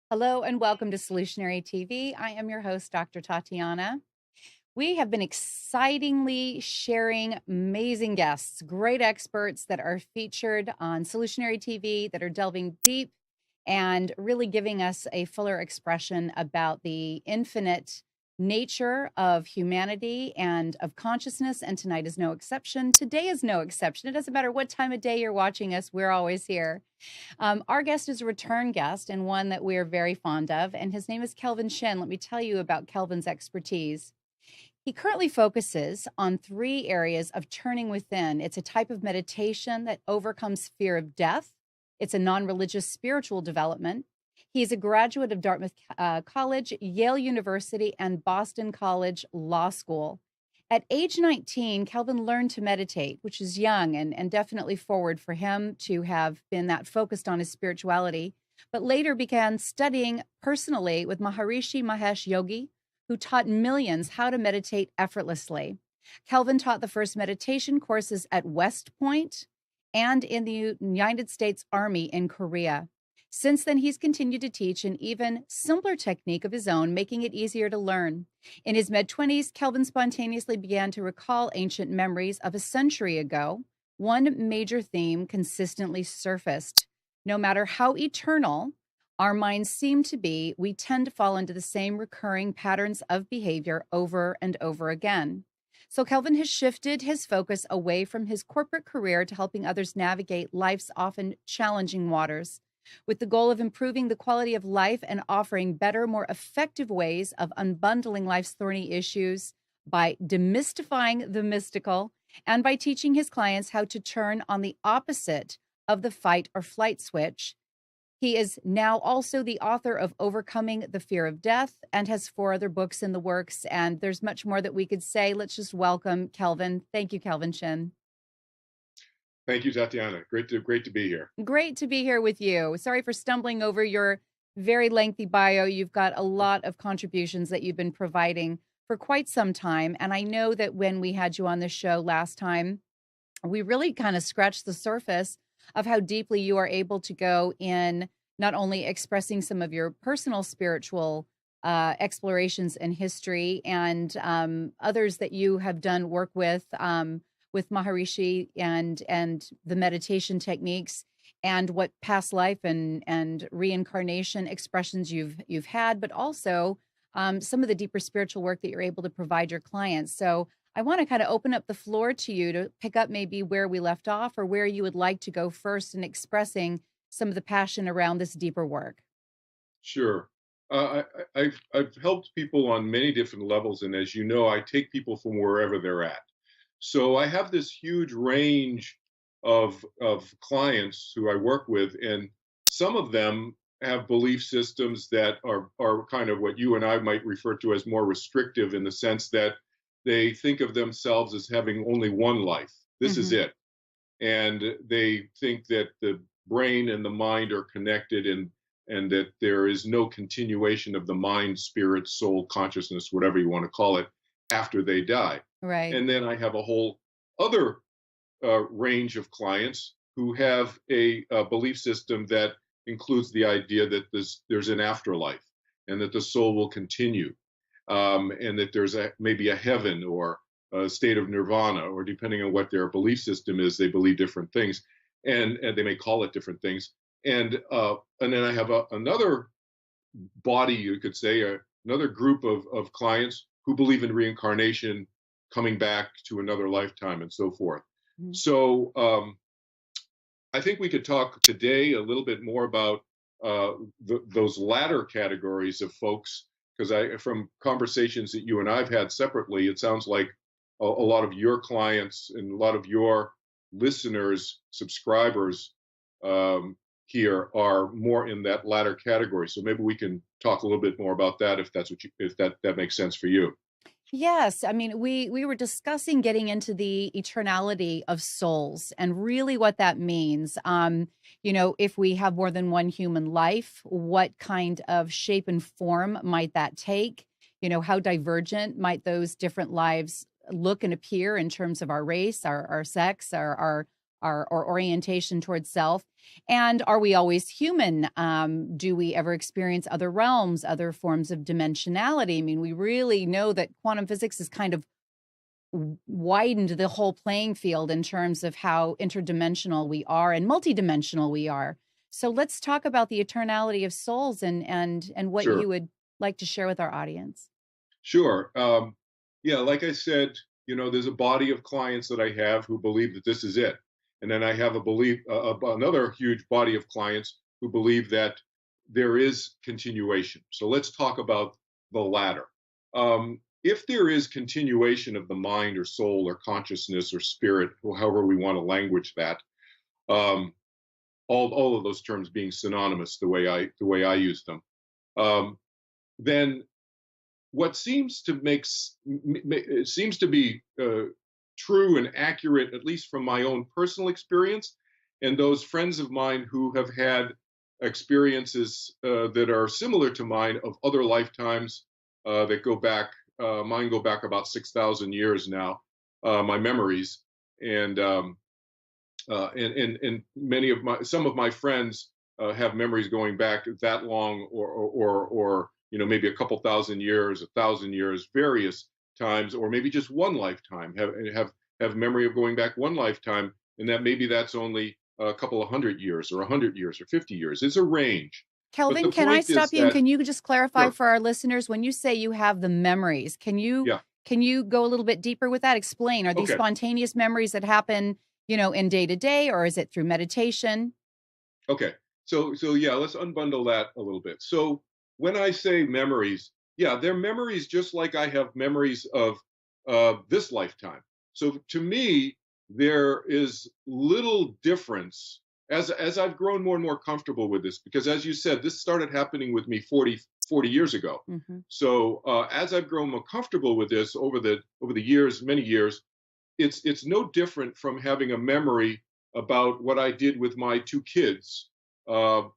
Hello and welcome to Solutionary TV. I am your host, Dr. Tatiana. We have been excitingly sharing amazing guests, great experts that are featured on Solutionary TV that are delving deep and really giving us a fuller expression about the infinite nature of humanity and of consciousness. And tonight is no exception. Today is no exception. It doesn't matter what time of day you're watching us, we're always here. Our guest is a return guest and one that we're very fond of, and his name is Kelvin Chin. Let me tell you about Kelvin's expertise. He currently focuses on 3 areas of turning within. It's a type of meditation that overcomes fear of death. It's a non-religious spiritual development. He's a graduate of Dartmouth College, Yale University, and Boston College Law School. At age 19, Kelvin learned to meditate, which is young and definitely forward for him to have been that focused on his spirituality, but later began studying personally with Maharishi Mahesh Yogi, who taught millions how to meditate effortlessly. Kelvin taught the first meditation courses at West Point and in the United States Army in Korea. Since then, he's continued to teach an even simpler technique of his own, making it easier to learn. In his mid-20s, Kelvin spontaneously began to recall ancient memories of a century ago. One major theme consistently surfaced. No matter how eternal our minds seem to be, we tend to fall into the same recurring patterns of behavior over and over again. So Kelvin has shifted his focus away from his corporate career to helping others navigate life's often challenging waters, with the goal of improving the quality of life and offering better, more effective ways of unbundling life's thorny issues by demystifying the mystical and by teaching his clients how to turn on the opposite of the fight or flight switch. He is now also the author of Overcoming the Fear of Death and has 4 other books in the works. And there's much more that we could say. Let's just welcome Kelvin. Thank you, Kelvin Chin. Thank you, Tatiana. Great to be here. Great to be here with you. Sorry for stumbling over your very lengthy bio. You've got a lot of contributions that you've been providing for quite some time. And I know that when we had you on the show last time, we really kind of scratched the surface of how deeply you are able to go in not only expressing some of your personal spiritual explorations in history and others that you have done work with Maharishi and the meditation techniques and what past life and reincarnation expressions you've had, but also some of the deeper spiritual work that you're able to provide your clients. So I want to kind of open up the floor to you to pick up maybe where we left off or where you would like to go first in expressing some of the passion around this deeper work. Sure. I've helped people on many different levels, and as you know, I take people from wherever they're at. So I have this huge range of clients who I work with, and some of them have belief systems that are kind of what you and I might refer to as more restrictive, in the sense that they think of themselves as having only one life. This is it. And they think that the brain and the mind are connected, and that there is no continuation of the mind, spirit, soul, consciousness, whatever you want to call it, after they die. Right. And then I have a whole other range of clients who have a belief system that includes the idea that there's an afterlife and that the soul will continue, and that there's maybe a heaven or a state of nirvana, or depending on what their belief system is, they believe different things, and they may call it different things. And then I have another body, you could say, another group of clients who believe in reincarnation, coming back to another lifetime, and so forth. So I think we could talk today a little bit more about those latter categories of folks, because from conversations that you and I've had separately, it sounds like a lot of your clients and a lot of your listeners, subscribers here are more in that latter category. So maybe we can talk a little bit more about that, if that makes sense for you. Yes. I mean, we were discussing getting into the eternality of souls and really what that means. If we have more than one human life, what kind of shape and form might that take? How divergent might those different lives look and appear in terms of our race, our sex, our our orientation towards self? And are we always human? Do we ever experience other realms, other forms of dimensionality? I mean, we really know that quantum physics has kind of widened the whole playing field in terms of how interdimensional we are and multidimensional we are. So let's talk about the eternality of souls and what Sure. you would like to share with our audience. Sure. Yeah, like I said, there's a body of clients that I have who believe that this is it. And then I have another huge body of clients who believe that there is continuation. So let's talk about the latter. If there is continuation of the mind or soul or consciousness or spirit, or however we want to language that, all of those terms being synonymous the way I use them, then what seems to be true and accurate, at least from my own personal experience, and those friends of mine who have had experiences that are similar to mine of other lifetimes that go back. Mine go back about 6,000 years now. My memories, and some of my friends have memories going back that long, or maybe a couple thousand years, 1,000 years, various times, or maybe just one lifetime. Have memory of going back one lifetime, and that's only a couple of 100 years, or 100 years, or 50 years. It's a range. Kelvin, can I stop you? And can you just clarify for our listeners, when you say you have the memories, can you go a little bit deeper with that? Explain. Are these spontaneous memories that happen, in day to day, or is it through meditation? Okay. So yeah, let's unbundle that a little bit. So when I say memories, yeah, they're memories just like I have memories of this lifetime. So to me, there is little difference as I've grown more and more comfortable with this, because as you said, this started happening with me 40 years ago. Mm-hmm. So as I've grown more comfortable with this over the years, many years, it's no different from having a memory about what I did with my two kids, last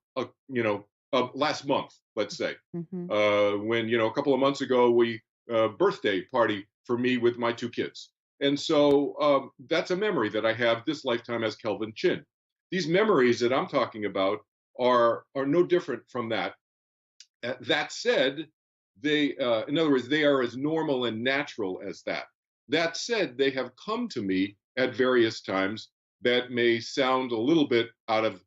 month, let's say, mm-hmm. When, a couple of months ago, we birthday party for me with my two kids. And so that's a memory that I have this lifetime as Kelvin Chin. These memories that I'm talking about are no different from that. That said, in other words, they are as normal and natural as that. That said, they have come to me at various times that may sound a little bit out of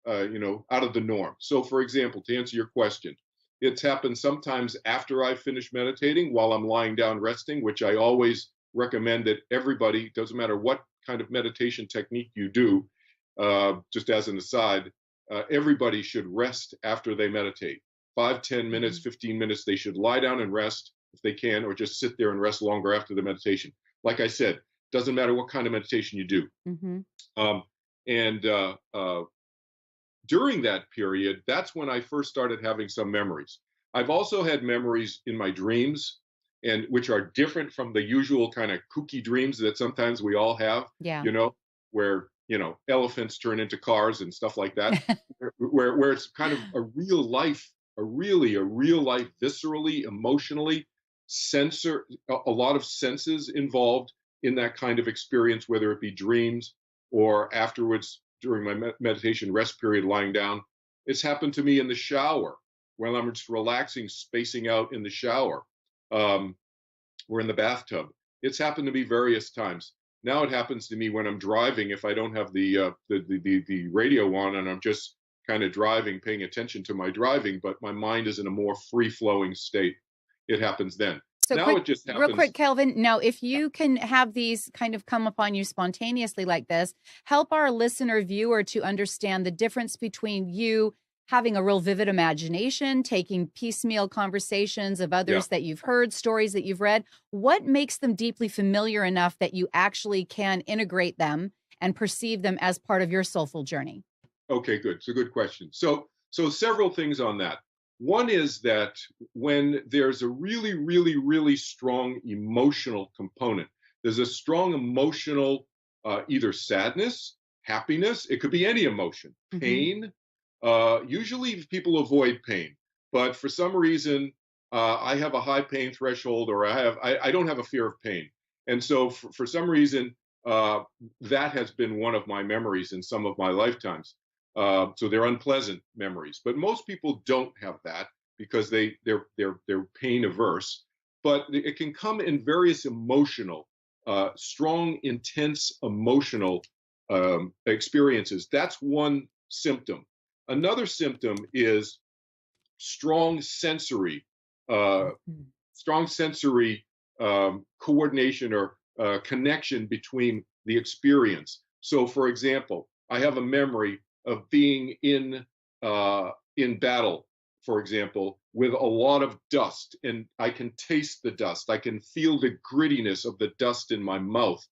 the norm. So, for example, to answer your question, it's happened sometimes after I finish meditating while I'm lying down resting, which I always recommend that everybody, doesn't matter what kind of meditation technique you do, just as an aside, everybody should rest after they meditate. 5, 10 minutes, 15 minutes, they should lie down and rest if they can, or just sit there and rest longer after the meditation. Like I said, doesn't matter what kind of meditation you do. Mm-hmm. During that period, that's when I first started having some memories. I've also had memories in my dreams, and which are different from the usual kind of kooky dreams that sometimes we all have, where, elephants turn into cars and stuff like that, where it's kind of a real life, viscerally, emotionally, a lot of senses involved in that kind of experience, whether it be dreams or afterwards during my meditation rest period lying down. It's happened to me in the shower when I'm just relaxing, spacing out in the shower, or in the bathtub. It's happened to me various times. Now it happens to me when I'm driving, if I don't have the radio on and I'm just kind of driving, paying attention to my driving, but my mind is in a more free-flowing state. It happens then. So now it just happens. Real quick, Kelvin, now if you can have these kind of come upon you spontaneously like this, help our listener viewer to understand the difference between you having a real vivid imagination, taking piecemeal conversations of others that you've heard, stories that you've read. What makes them deeply familiar enough that you actually can integrate them and perceive them as part of your soulful journey? Okay, good. It's a good question. So several things on that. One is that when there's a really, really, really strong emotional component, there's a strong emotional, either sadness, happiness, it could be any emotion, pain. Usually people avoid pain, but for some reason, I have a high pain threshold, or I don't have a fear of pain. And so for some reason, that has been one of my memories in some of my lifetimes. So they're unpleasant memories, but most people don't have that because they're pain averse. But it can come in various emotional, strong, intense emotional experiences. That's one symptom. Another symptom is strong sensory, uh, Mhm. strong sensory coordination or connection between the experience. So, for example, I have a memory of being in battle, for example, with a lot of dust, and I can taste the dust. I can feel the grittiness of the dust in my mouth,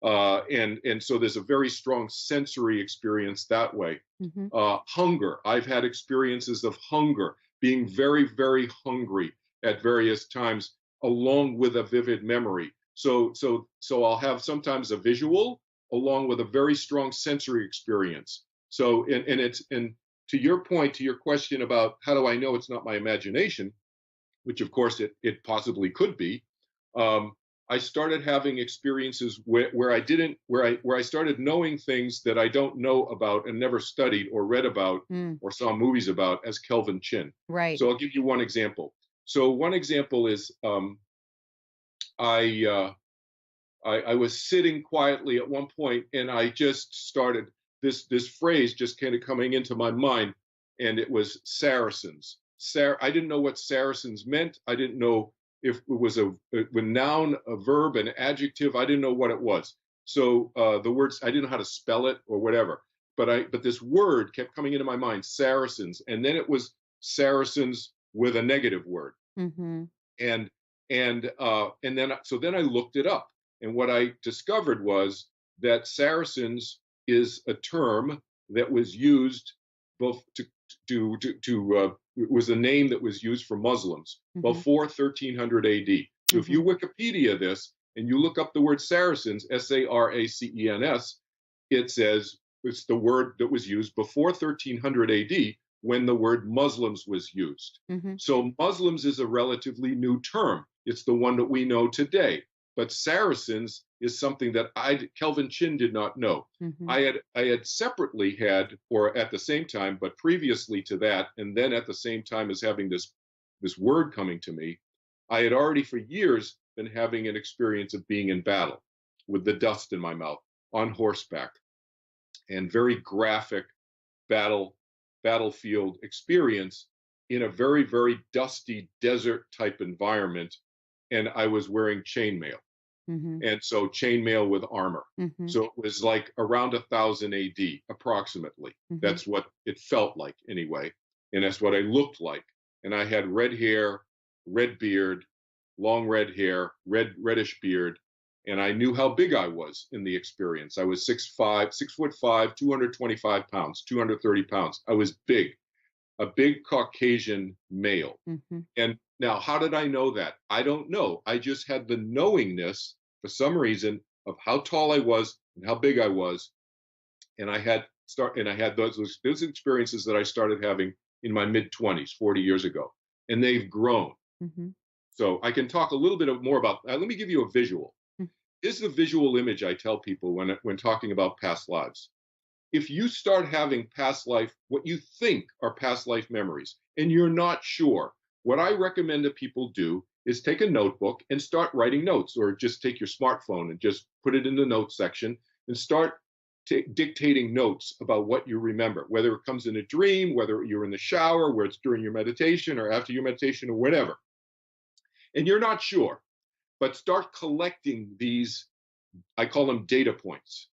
and so there's a very strong sensory experience that way. Mhm. Hunger. I've had experiences of hunger, being very, very hungry at various times, along with a vivid memory. So I'll have sometimes a visual along with a very strong sensory experience. So and to your point, to your question about how do I know it's not my imagination, which of course it possibly could be. Um, I started having experiences where I didn't where I started knowing things that I don't know about and never studied or read about Mm. or saw movies about as Kelvin Chin. Right. So I'll give you one example. So one example is I, I was sitting quietly at one point and I just started this phrase just kind of coming into my mind, and it was Saracens. I didn't know what Saracens meant. I didn't know if it was a noun, a verb, an adjective. I didn't know what it was. So the words, I didn't know how to spell it or whatever. But this word kept coming into my mind, Saracens, and then it was Saracens with a negative word, Mm-hmm. and then I looked it up, and what I discovered was that Saracens is a term that was used both it was a name that was used for Muslims Mm-hmm. before 1300 AD. So if Mm-hmm. you Wikipedia this and you look up the word Saracens, Saracens, it says it's the word that was used before 1300 AD when the word Muslims was used. Mm-hmm. So Muslims is a relatively new term. It's the one that we know today. But Saracens is something that Kelvin Chin did not know. Mm-hmm. I had separately had, or at the same time, but previously to that, and then at the same time as having this word coming to me, I had already for years been having an experience of being in battle with the dust in my mouth on horseback, and very graphic battlefield experience in a very, very dusty desert type environment. And I was wearing chainmail. Mm-hmm. And so chainmail with armor. Mm-hmm. So it was like around 1000 AD, approximately. Mm-hmm. That's what it felt like anyway. And that's what I looked like. And I had red hair, red beard, long red hair, reddish beard. And I knew how big I was in the experience. I was 6'5", 225 pounds, 230 pounds. I was big, a big Caucasian male. Mm-hmm. And now, how did I know that? I don't know. I just had the knowingness for some reason of how tall I was and how big I was. And I had those experiences that I started having in my mid-20s, 40 years ago. And they've grown. Mm-hmm. So I can talk a little bit more about let me give you a visual. Mm-hmm. This is the visual image I tell people when talking about past lives. If you start having past life, what you think are past life memories, and you're not sure, what I recommend that people do is take a notebook and start writing notes, or just take your smartphone and just put it in the notes section and start dictating notes about what you remember, whether it comes in a dream, whether you're in the shower, where it's during your meditation or after your meditation or whatever. And you're not sure, but start collecting these, I call them data points.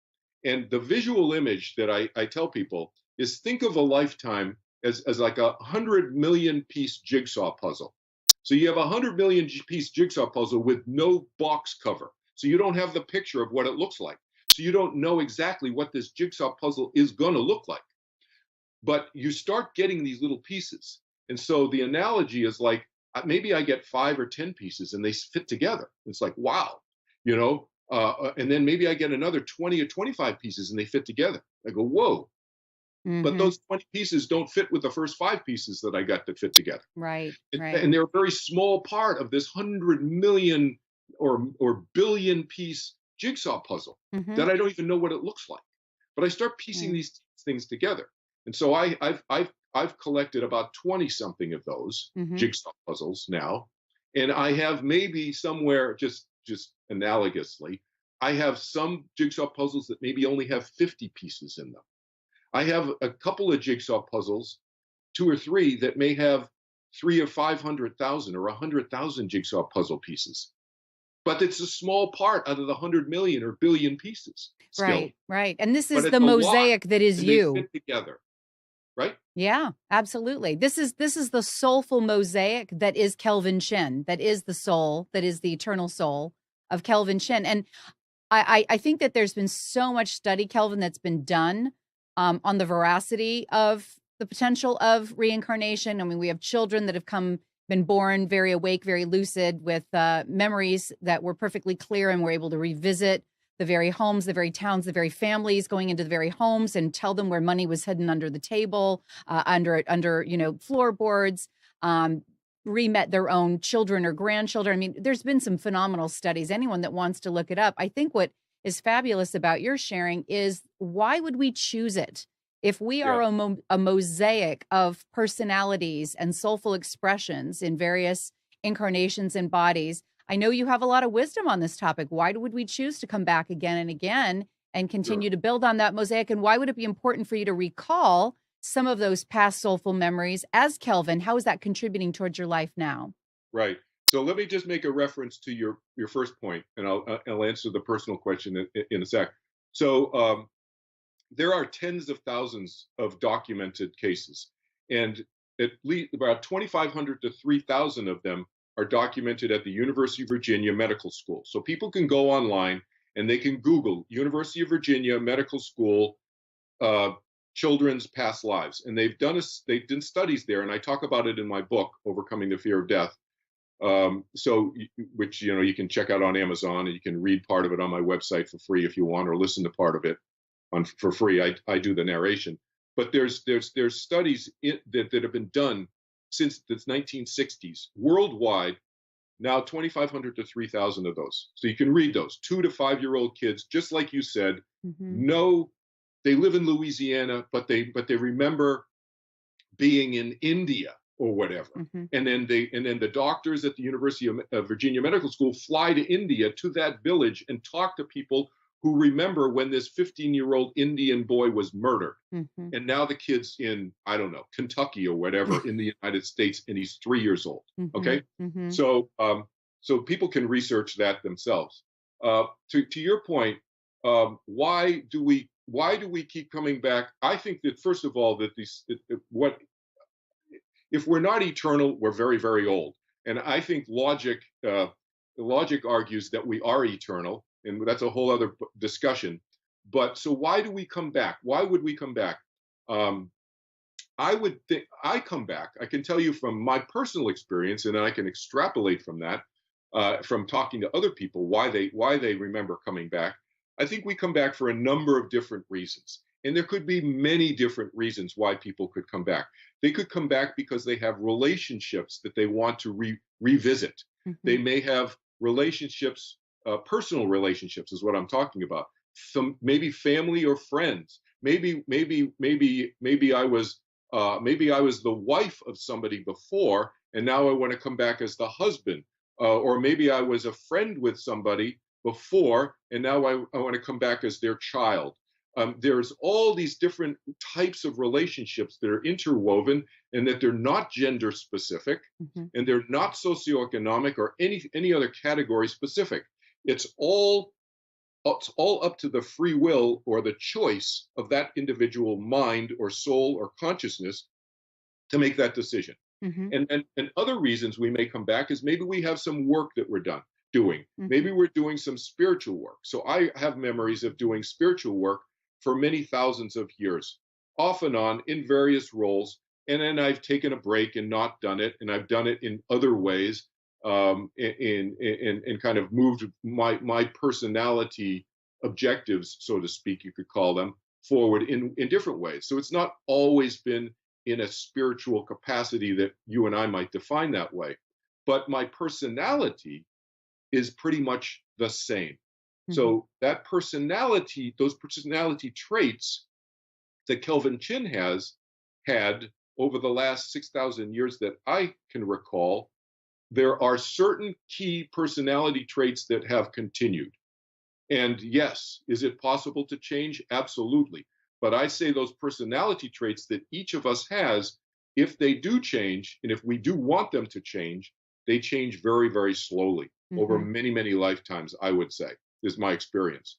And the visual image that I tell people is, think of a lifetime as like 100 million piece jigsaw puzzle. So you have 100 million piece jigsaw puzzle with no box cover. So you don't have the picture of what it looks like. So you don't know exactly what this jigsaw puzzle is going to look like. But you start getting these little pieces. And so the analogy is like, maybe I get 5 or 10 pieces and they fit together. It's like, wow, you know, and then maybe I get another 20 or 25 pieces and they fit together. I go, whoa. Mm-hmm. But those 20 pieces don't fit with the first 5 pieces that I got that fit together. Right. And they're a very small part of this 100 million or billion piece jigsaw puzzle Mm-hmm. that I don't even know what it looks like. But I start piecing these things together. And so I've collected about 20 something of those Mm-hmm. jigsaw puzzles now. And I have maybe somewhere just analogously, I have some jigsaw puzzles that maybe only have 50 pieces in them. I have a couple of jigsaw puzzles, 2 or 3, that may have 3 or 500,000 or 100,000 jigsaw puzzle pieces. But it's a small part out of the 100 million or billion pieces still. Right. And this But is it's the a lot, mosaic that is and they you. fit together, right? Yeah, absolutely. This is the soulful mosaic that is Kelvin Chin, that is the soul, that is the eternal soul of Kelvin Chin. And I think that there's been so much study, Kelvin, that's been done on the veracity of the potential of reincarnation. I mean, we have children that have been born very awake, very lucid, with memories that were perfectly clear, and were able to revisit the very homes, the very towns, the very families, going into the very homes and tell them where money was hidden under the table, under floorboards. Re-met their own children or grandchildren. I mean, there's been some phenomenal studies. Anyone that wants to look it up. I think what is fabulous about your sharing is, why would we choose it? If we are a mosaic of personalities and soulful expressions in various incarnations and bodies, I know you have a lot of wisdom on this topic. Why would we choose to come back again and again and continue to build on that mosaic? And why would it be important for you to recall some of those past soulful memories as Kelvin? How is that contributing towards your life now? Right. So let me just make a reference to your first point, and I'll answer the personal question in a sec. So there are tens of thousands of documented cases, and at least about 2,500 to 3,000 of them are documented at the University of Virginia Medical School. So people can go online and they can Google University of Virginia Medical School children's past lives, and they've done studies there, and I talk about it in my book, Overcoming the Fear of Death. Which you can check out on Amazon, and you can read part of it on my website for free if you want, or listen to part of it for free. I do the narration, but there's studies that have been done since the 1960s worldwide. Now 2,500 to 3,000 of those. So you can read those. 2 to 5-year-old kids, just like you said, no. They live in Louisiana, but they remember being in India or whatever. And then the doctors at the University of Virginia Medical School fly to India, to that village, and talk to people who remember when this 15-year-old Indian boy was murdered. And now the kid's in, I don't know, Kentucky or whatever in the United States, and he's 3 years old. Okay. So people can research that themselves. To your point, why do we keep coming back? I think that, first of all, that if we're not eternal, we're very, very old. And I think logic argues that we are eternal, and that's a whole other discussion. But so why do we come back? Why would we come back? I would think I come back. I can tell you from my personal experience, and I can extrapolate from that, from talking to other people, why they remember coming back. I think we come back for a number of different reasons. And there could be many different reasons why people could come back. They could come back because they have relationships that they want to revisit. They may have relationships, personal relationships is what I'm talking about. Maybe family or friends. Maybe I was the wife of somebody before, and now I want to come back as the husband. Or maybe I was a friend with somebody before, and now I want to come back as their child. There's all these different types of relationships that are interwoven, and that they're not gender specific, and they're not socioeconomic or any other category specific. It's all up to the free will or the choice of that individual mind or soul or consciousness to make that decision. And other reasons we may come back is maybe we have some work that we're doing. Maybe we're doing some spiritual work. So I have memories of doing spiritual work for many thousands of years, off and on, in various roles. And then I've taken a break and not done it. And I've done it in other ways, and kind of moved my personality objectives, so to speak, you could call them, forward in different ways. So it's not always been in a spiritual capacity that you and I might define that way. But my personality is pretty much the same. Mm-hmm. So that personality, those personality traits that Kelvin Chin has had over the last 6,000 years that I can recall, there are certain key personality traits that have continued. And yes, is it possible to change? Absolutely. But I say those personality traits that each of us has, if they do change, and if we do want them to change, they change very, very slowly over Mm-hmm. many, many lifetimes, I would say, is my experience.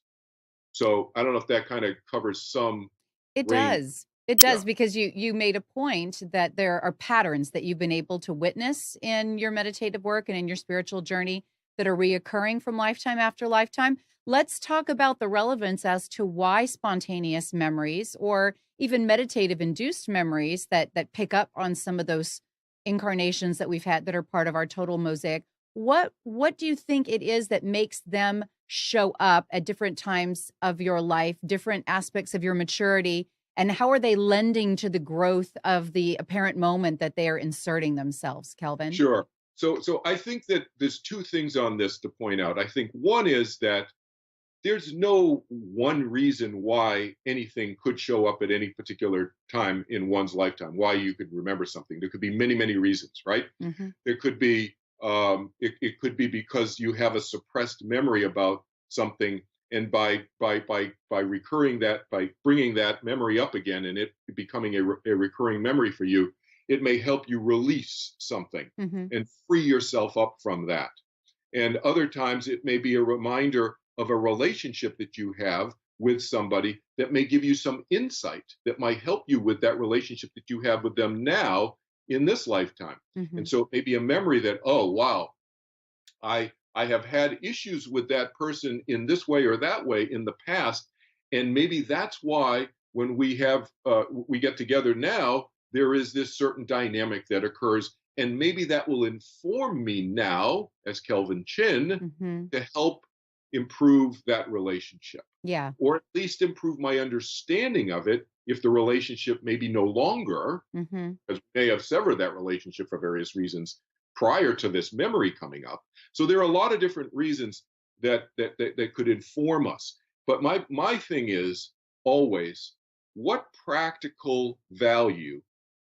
So I don't know if that kind of covers some It range. does. It Yeah, does, because you made a point that there are patterns that you've been able to witness in your meditative work and in your spiritual journey that are reoccurring from lifetime after lifetime. Let's talk about the relevance as to why spontaneous memories or even meditative induced memories that pick up on some of those incarnations that we've had that are part of our total mosaic. What do you think it is that makes them show up at different times of your life, different aspects of your maturity, and how are they lending to the growth of the apparent moment that they are inserting themselves, Kelvin? sure. So I think that there's two things on this to point out. I think one is that there's no one reason why anything could show up at any particular time in one's lifetime, why you could remember something. There could be many, many reasons, right? Mm-hmm. There could be, it could be because you have a suppressed memory about something, and by recurring that, by bringing that memory up again, and it becoming a recurring memory for you, it may help you release something Mm-hmm. and free yourself up from that. And other times it may be a reminder of a relationship that you have with somebody that may give you some insight that might help you with that relationship that you have with them now in this lifetime. Mm-hmm. And so it may be a memory that, oh, wow, I have had issues with that person in this way or that way in the past. And maybe that's why when we get together now, there is this certain dynamic that occurs. And maybe that will inform me now, as Kelvin Chin, Mm-hmm. to help improve that relationship, Yeah. or at least improve my understanding of it if the relationship may be no longer, Mm-hmm. because we may have severed that relationship for various reasons prior to this memory coming up. So there are a lot of different reasons that could inform us. But my thing is always, what practical value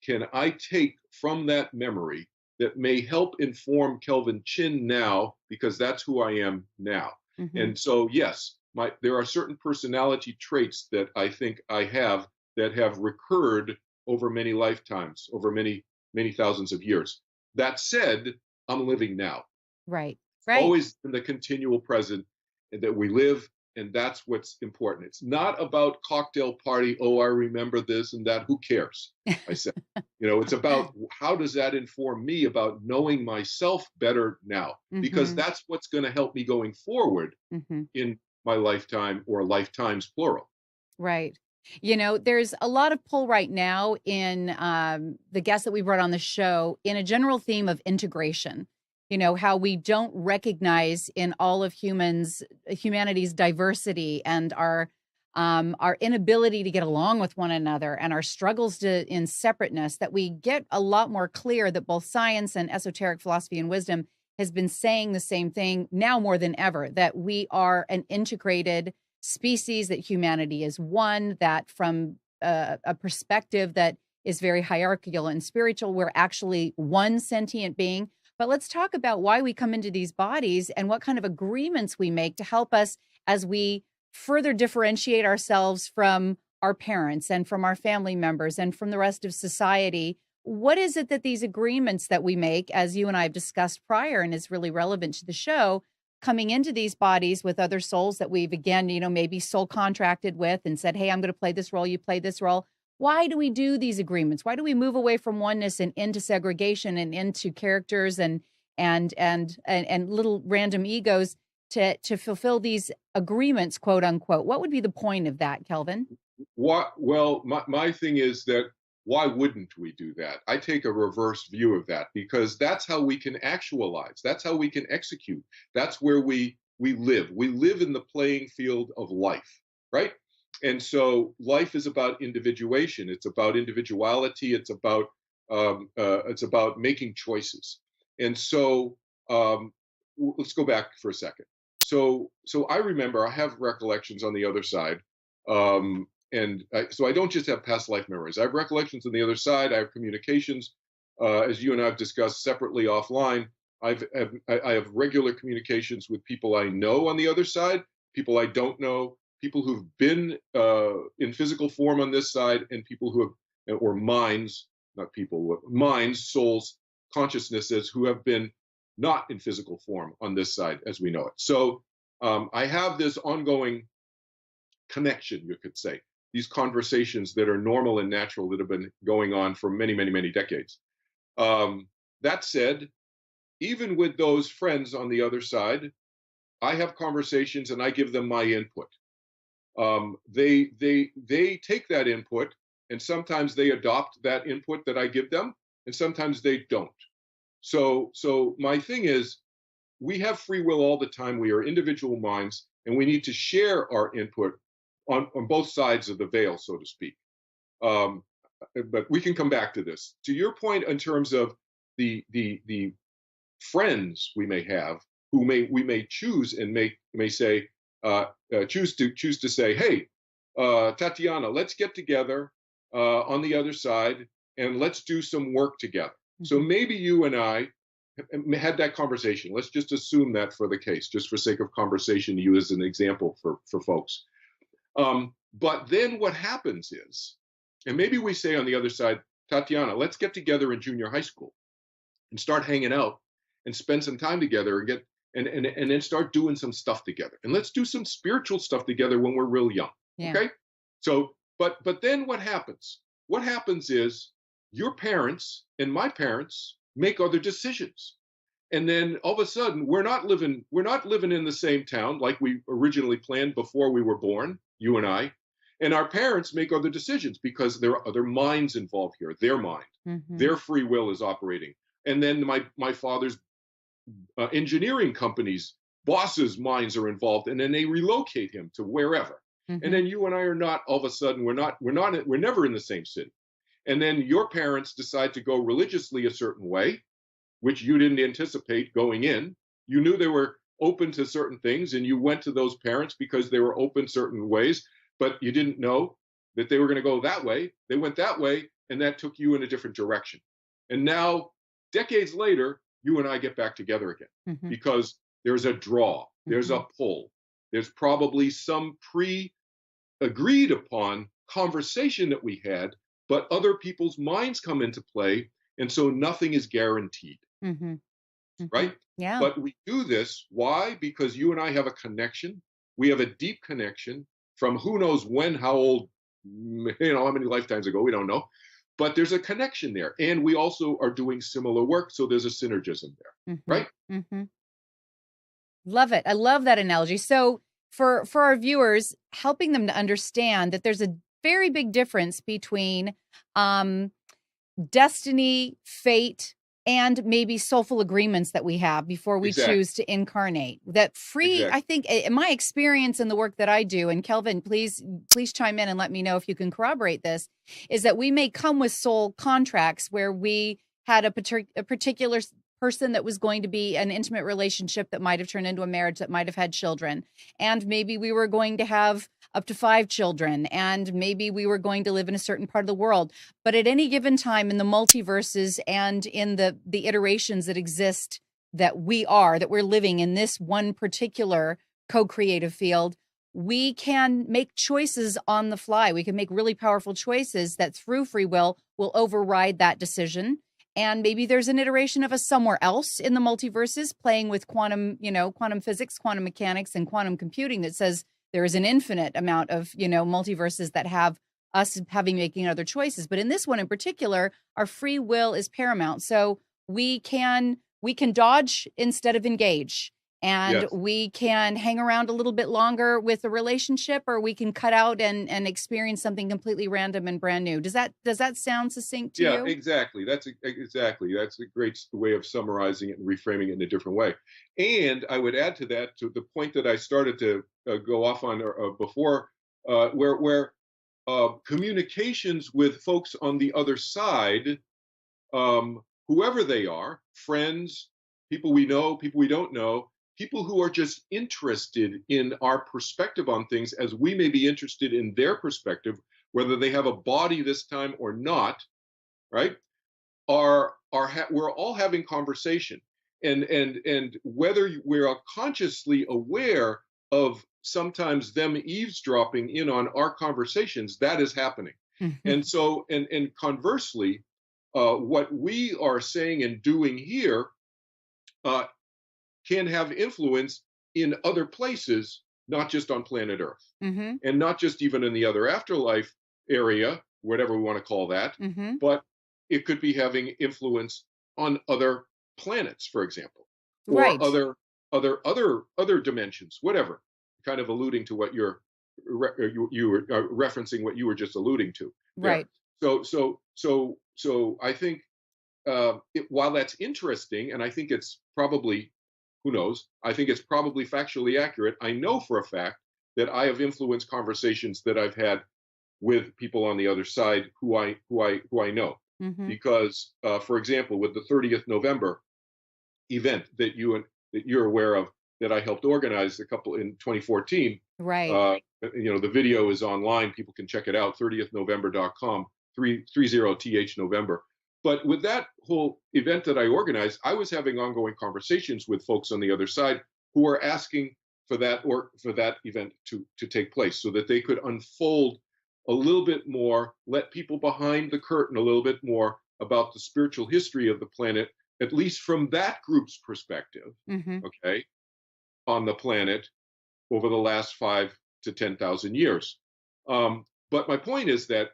can I take from that memory that may help inform Kelvin Chin now, because that's who I am now. Mm-hmm. And so, yes, there are certain personality traits that I think I have that have recurred over many lifetimes, over many, many thousands of years. That said, I'm living now. Right. Right. Always in the continual present that we live, and that's what's important. It's not about cocktail party, oh, I remember this and that, who cares? I said, it's about how does that inform me about knowing myself better now? Because Mm-hmm. that's what's going to help me going forward Mm-hmm. in my lifetime, or lifetimes plural. Right. There's a lot of pull right now in the guests that we brought on the show in a general theme of integration. How we don't recognize in all of humanity's diversity and our inability to get along with one another and our struggles in separateness, that we get a lot more clear that both science and esoteric philosophy and wisdom has been saying the same thing now more than ever, that we are an integrated species, that humanity is one, that from a perspective that is very hierarchical and spiritual, we're actually one sentient being. But let's talk about why we come into these bodies and what kind of agreements we make to help us as we further differentiate ourselves from our parents and from our family members and from the rest of society. What is it that these agreements that we make, as you and I have discussed prior and is really relevant to the show, coming into these bodies with other souls that we've, again, maybe soul contracted with and said, hey, I'm going to play this role, you play this role. Why do we do these agreements? Why do we move away from oneness and into segregation and into characters and little random egos to fulfill these agreements, quote unquote? What would be the point of that, Kelvin? Well, my thing is that why wouldn't we do that? I take a reverse view of that, because that's how we can actualize. That's how we can execute. That's where we live. We live in the playing field of life, right? And so life is about individuation. It's about individuality. It's about making choices. And so let's go back for a second. so I remember, I have recollections on the other side. So I don't just have past life memories. I have recollections on the other side. I have communications, as you and I have discussed separately offline. I have regular communications with people I know on the other side, people I don't know, people who've been in physical form on this side, and people who have, or minds, not people, minds, souls, consciousnesses who have been not in physical form on this side as we know it. So I have this ongoing connection, you could say, these conversations that are normal and natural that have been going on for many, many, many decades. That said, even with those friends on the other side, I have conversations and I give them my input. They take that input, and sometimes they adopt that input that I give them, and sometimes they don't. So my thing is, we have free will all the time. We are individual minds, and we need to share our input on both sides of the veil, so to speak. But we can come back to this. To your point, in terms of the friends we may have, who we may choose and may say choose to say, hey, Tatiana, let's get together on the other side and let's do some work together. Mm-hmm. So maybe you and I had that conversation. Let's just assume that for the case, just for sake of conversation, to use as an example for folks. But then what happens is, and maybe we say on the other side, Tatiana, let's get together in junior high school and start hanging out and spend some time together and get and then start doing some stuff together. And let's do some spiritual stuff together when we're real young. Yeah. Okay? So, but then what happens? What happens is your parents and my parents make other decisions. And then all of a sudden, we're not living in the same town like we originally planned before we were born, you and I. And our parents make other decisions because there are other minds involved here, their mind, their free will is operating. And then my father's engineering companies, bosses' minds are involved, and then they relocate him to wherever. And then you and I are not, all of a sudden, we're never in the same city. And then your parents decide to go religiously a certain way, which you didn't anticipate going in. You knew they were open to certain things, and you went to those parents because they were open certain ways, but you didn't know that they were going to go that way. They went that way, and that took you in a different direction. And now, decades later, you and I get back together again because there's a draw, there's a pull, there's probably some pre-agreed upon conversation that we had, but other people's minds come into play, and so nothing is guaranteed. Right? Yeah. But we do this, why? Because you and I have a connection. We have a deep connection from who knows when, how old, how many lifetimes ago, we don't know. But there's a connection there. And we also are doing similar work, so there's a synergism there, right? Love it. I love that analogy. So for our viewers, helping them to understand that there's a very big difference between destiny, fate, and maybe soulful agreements that we have before we choose to incarnate. That free, I think, in my experience in the work that I do, and Kelvin, please chime in and let me know if you can corroborate this, is that we may come with soul contracts where we had a particular person that was going to be an intimate relationship that might have turned into a marriage that might have had children. And maybe we were going to have up to 5 children, and maybe we were going to live in a certain part of the world. But at any given time in the multiverses and in the iterations that exist that we're living in this one particular co-creative field, we can make choices on the fly. We can make really powerful choices that through free will override that decision. And maybe there's an iteration of us somewhere else in the multiverses playing with quantum physics, quantum mechanics, and quantum computing that says there is an infinite amount of, multiverses that have us making other choices. But in this one in particular, our free will is paramount. So we can dodge instead of engage. And we can hang around a little bit longer with a relationship, or we can cut out and experience something completely random and brand new. Does that sound succinct to you? Yeah, exactly. That's a great way of summarizing it and reframing it in a different way. And I would add to that, to the point that I started to go off on before, where communications with folks on the other side, whoever they are, friends, people we know, people we don't know, people who are just interested in our perspective on things as we may be interested in their perspective, whether they have a body this time or not, right? We're all having conversation, and whether we're consciously aware of sometimes them eavesdropping in on our conversations, that is happening. And so, and conversely, what we are saying and doing here uh, can have influence in other places, not just on planet Earth, and not just even in the other afterlife area, whatever we want to call that, but it could be having influence on other planets, for example, or Right. other dimensions, whatever. Kind of alluding to what you were referencing what you were just alluding to there. Right. So I think while that's interesting, and I think it's probably, who knows, I think it's probably factually accurate. I know for a fact that I have influenced conversations that I've had with people on the other side who I know. Because, for example, with the 30th November event that you're aware of, that I helped organize a couple in 2014. Right. The video is online. People can check it out, 30thnovember.com, 30th November. But with that whole event that I organized, I was having ongoing conversations with folks on the other side who were asking for that event to take place so that they could unfold a little bit more, let people behind the curtain a little bit more about the spiritual history of the planet, at least from that group's perspective, okay, on the planet over the last 5 to 10,000 years. But my point is that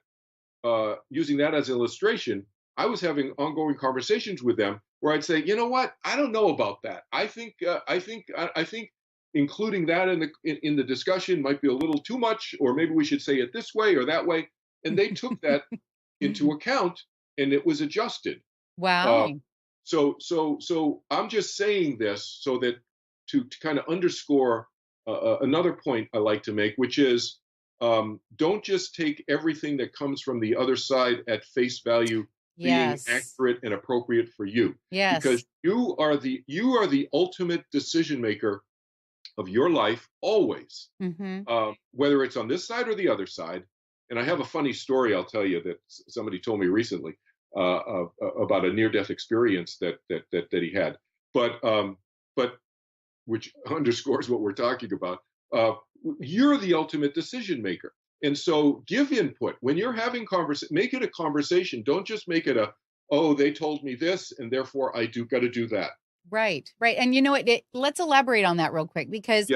using that as an illustration, I was having ongoing conversations with them where I'd say, you know what, I don't know about that. I think including that in the discussion might be a little too much, or maybe we should say it this way or that way. And they took that into account, and it was adjusted. Wow. So I'm just saying this so that to kind of underscore another point I like to make, which is don't just take everything that comes from the other side at face value being accurate and appropriate for you. Yes. Because you are the ultimate decision maker of your life always, whether it's on this side or the other side. And I have a funny story I'll tell you that somebody told me recently about a near-death experience that he had, but which underscores what we're talking about. You're the ultimate decision maker, and so give input when you're having conversation. Make it a conversation. Don't just make it they told me this, and therefore I got to do that. Right. And you know what? Let's elaborate on that real quick, because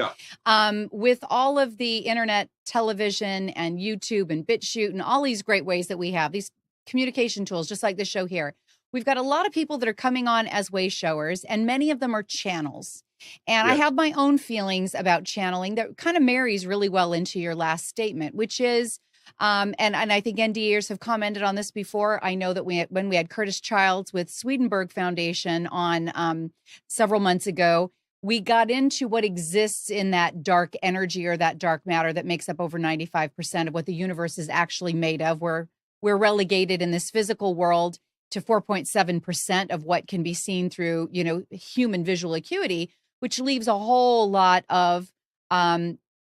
with all of the internet, television, and YouTube and BitChute and all these great ways that we have, these communication tools, just like the show here, we've got a lot of people that are coming on as way showers, and many of them are channels. And I have my own feelings about channeling that kind of marries really well into your last statement, which is, and I think NDEers have commented on this before. I know that when we had Curtis Childs with Swedenborg Foundation on several months ago, we got into what exists in that dark energy or that dark matter that makes up over 95% of what the universe is actually made of. We're relegated in this physical world to 4.7% of what can be seen through, human visual acuity, which leaves a whole lot of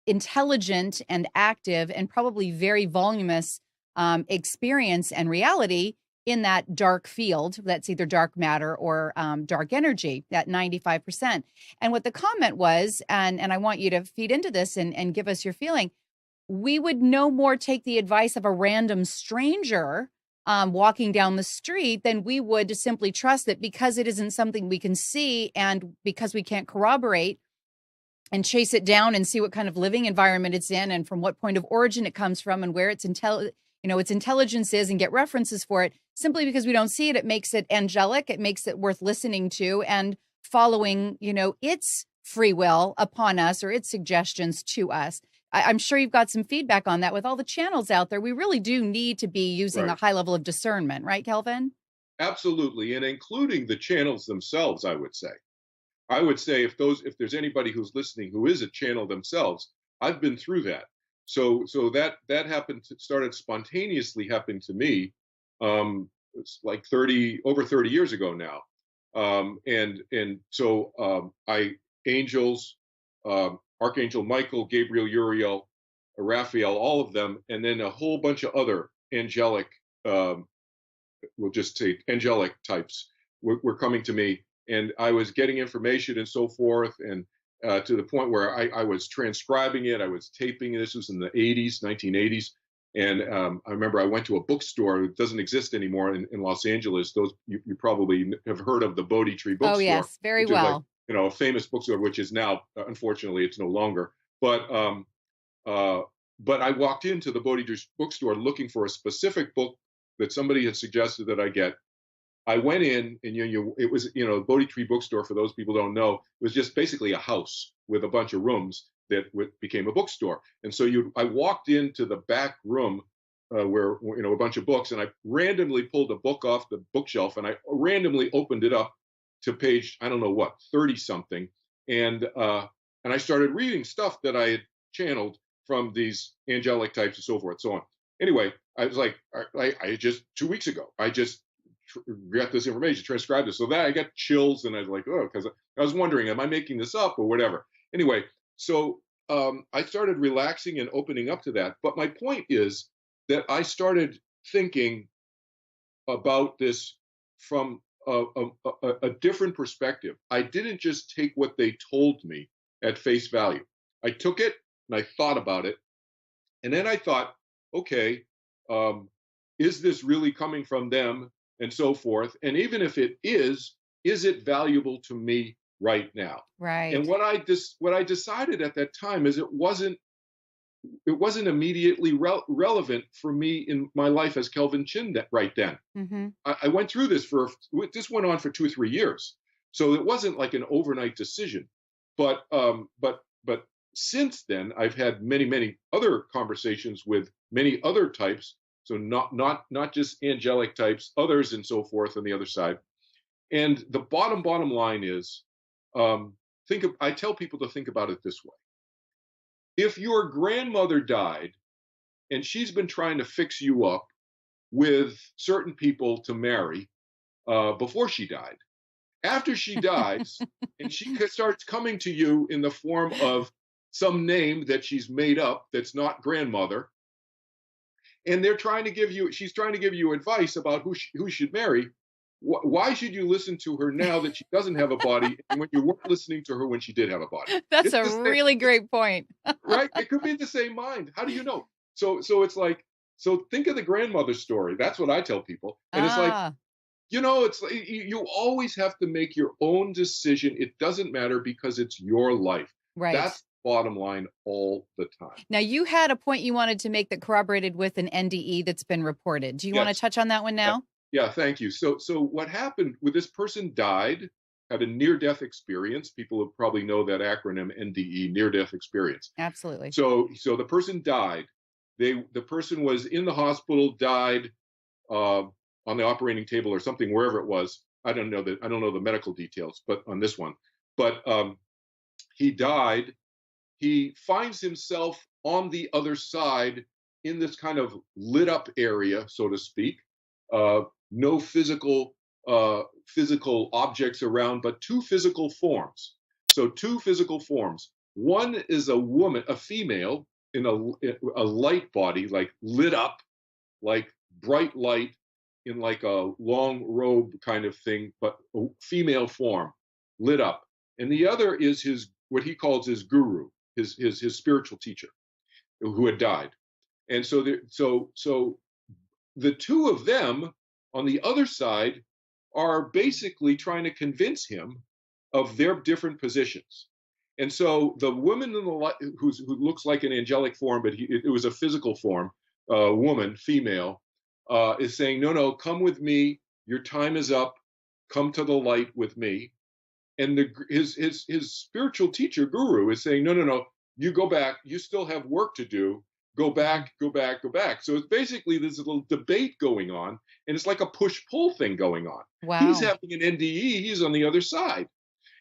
intelligent and active and probably very voluminous experience and reality in that dark field. That's either dark matter or dark energy, that 95%. And what the comment was, and I want you to feed into this and give us your feeling, we would no more take the advice of a random stranger walking down the street than we would to simply trust that, because it isn't something we can see and because we can't corroborate and chase it down and see what kind of living environment it's in and from what point of origin it comes from and where its intelligence is, and get references for it. Simply because we don't see it, it makes it angelic. It makes it worth listening to and following, its free will upon us or its suggestions to us. I'm sure you've got some feedback on that. With all the channels out there, we really do need to be using a high level of discernment, right, Kelvin? Absolutely, and including the channels themselves, I would say if there's anybody who's listening who is a channel themselves, I've been through that. So that started spontaneously happening to me. It's like over 30 years ago now. And so I angels, Archangel Michael, Gabriel, Uriel, Raphael, all of them, and then a whole bunch of other angelic, we'll just say angelic types were coming to me. And I was getting information and so forth, and to the point where I was transcribing it, I was taping it. This was in the 80s, 1980s. And I remember I went to a bookstore. It doesn't exist anymore in Los Angeles. Those you probably have heard of the Bodhi Tree bookstore. Oh, yes, very which is like, well. you know, a famous bookstore, which is now, unfortunately, it's no longer. But I walked into the Bodhi Tree bookstore looking for a specific book that somebody had suggested that I get. I went in, and it was, Bodhi Tree bookstore, for those people who don't know, was just basically a house with a bunch of rooms that became a bookstore. And so I walked into the back room where, a bunch of books, and I randomly pulled a book off the bookshelf, and I randomly opened it up to page, I don't know what, 30 something. And I started reading stuff that I had channeled from these angelic types and so forth, so on. Anyway, I was like, I just 2 weeks ago, I just got this information, transcribed this. So that I got chills, and I was like, oh, because I was wondering, am I making this up or whatever? Anyway, so I started relaxing and opening up to that. But my point is that I started thinking about this from a different perspective. I didn't just take what they told me at face value. I took it and I thought about it. And then I thought, okay, is this really coming from them and so forth? And even if it is it valuable to me right now? Right. And what I decided at that time is it wasn't immediately relevant for me in my life as Kelvin Chin right then. Mm-hmm. I went through this this went on for 2 or 3 years. So it wasn't like an overnight decision. But since then, I've had many other conversations with many other types. So not just angelic types, others and so forth on the other side. And the bottom line is, I tell people to think about it this way. If your grandmother died and she's been trying to fix you up with certain people to marry before she died, after she dies and she starts coming to you in the form of some name that she's made up that's not grandmother, and she's trying to give you advice about who should marry, why should you listen to her now that she doesn't have a body, and when you weren't listening to her when she did have a body? That's a really great point. Right? It could be the same mind. How do you know? So it's like, so think of the grandmother story. That's what I tell people. And it's like, it's like, you always have to make your own decision. It doesn't matter, because it's your life. Right. That's bottom line all the time. Now, you had a point you wanted to make that corroborated with an NDE that's been reported. Do you want to touch on that one now? Yeah, thank you. So what happened with this person died, had a near-death experience. People will probably know that acronym NDE, near-death experience. Absolutely. So the person died. The person was in the hospital, died on the operating table or something, wherever it was. I don't know the medical details, but on this one. But he died. He finds himself on the other side in this kind of lit up area, so to speak. No physical objects around, but two physical forms. So two physical forms. One is a woman, a female, in a light body, like lit up, like bright light, in like a long robe kind of thing, but a female form, lit up. And the other is what he calls his guru, his spiritual teacher, who had died. And so the two of them on the other side are basically trying to convince him of their different positions. And so the woman in the light, who looks like an angelic form, but it was a physical form, woman, female, is saying, no, come with me. Your time is up. Come to the light with me. And his spiritual teacher, guru, is saying, no, you go back. You still have work to do. Go back. So it's basically this little debate going on, and it's like a push-pull thing going on. Wow. He's having an NDE. He's on the other side.